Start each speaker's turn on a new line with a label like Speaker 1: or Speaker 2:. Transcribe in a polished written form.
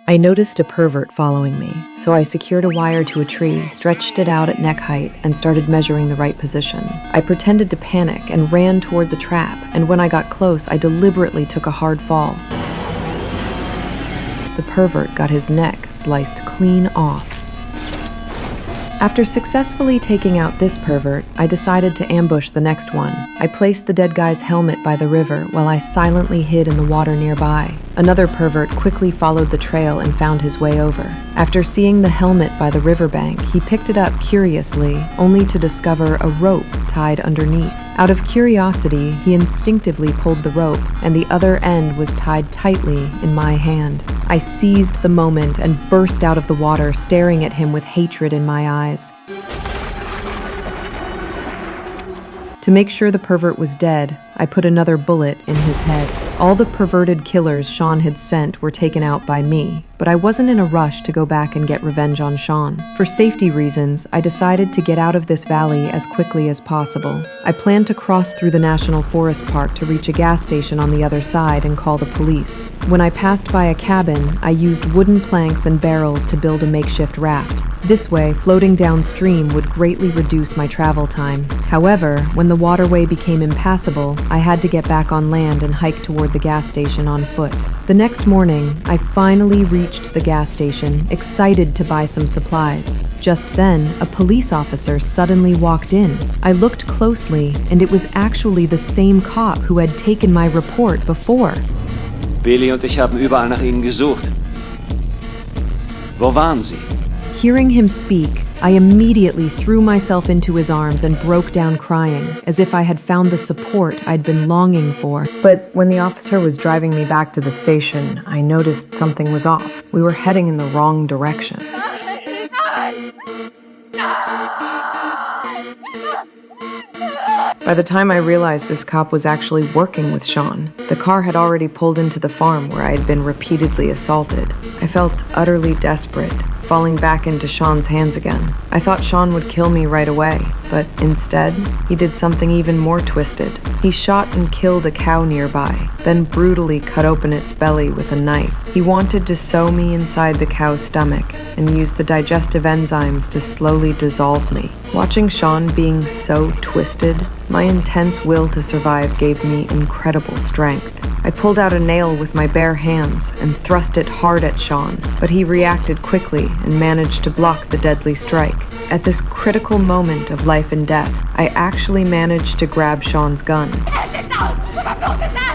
Speaker 1: I noticed a pervert following me, so I secured a wire to a tree, stretched it out at neck height, and started measuring the right position. I pretended to panic and ran toward the trap, and when I got close, I deliberately took a hard fall. The pervert got his neck sliced clean off. After successfully taking out this pervert, I decided to ambush the next one. I placed the dead guy's helmet by the river while I silently hid in the water nearby. Another pervert quickly followed the trail and found his way over. After seeing the helmet by the riverbank, he picked it up curiously, only to discover a rope tied underneath. Out of curiosity, he instinctively pulled the rope, and the other end was tied tightly in my hand. I seized the moment and burst out of the water, staring at him with hatred in my eyes. To make sure the pervert was dead, I put another bullet in his head. All the perverted killers Sean had sent were taken out by me, but I wasn't in a rush to go back and get revenge on Sean. For safety reasons, I decided to get out of this valley as quickly as possible. I planned to cross through the National Forest Park to reach a gas station on the other side and call the police. When I passed by a cabin, I used wooden planks and barrels to build a makeshift raft. This way, floating downstream would greatly reduce my travel time. However, when the waterway became impassable, I had to get back on land and hike toward the gas station on foot. The next morning, I finally reached the gas station, excited to buy some supplies. Just then, a police officer suddenly walked in. I looked closely, and it was actually the same cop who had taken my report before.
Speaker 2: Billy und ich haben überall nach Ihnen gesucht. Wo waren Sie?
Speaker 1: Hearing him speak, I immediately threw myself into his arms and broke down crying, as if I had found the support I'd been longing for. But when the officer was driving me back to the station, I noticed something was off. We were heading in the wrong direction. By the time I realized this cop was actually working with Sean, the car had already pulled into the farm where I had been repeatedly assaulted. I felt utterly desperate, falling back into Sean's hands again. I thought Sean would kill me right away, but instead, he did something even more twisted. He shot and killed a cow nearby, then brutally cut open its belly with a knife. He wanted to sew me inside the cow's stomach and use the digestive enzymes to slowly dissolve me. Watching Sean being so twisted, my intense will to survive gave me incredible strength. I pulled out a nail with my bare hands and thrust it hard at Sean, but he reacted quickly and managed to block the deadly strike. At this critical moment of life and death, I actually managed to grab Sean's gun.
Speaker 3: Es ist aus! Überflutet das!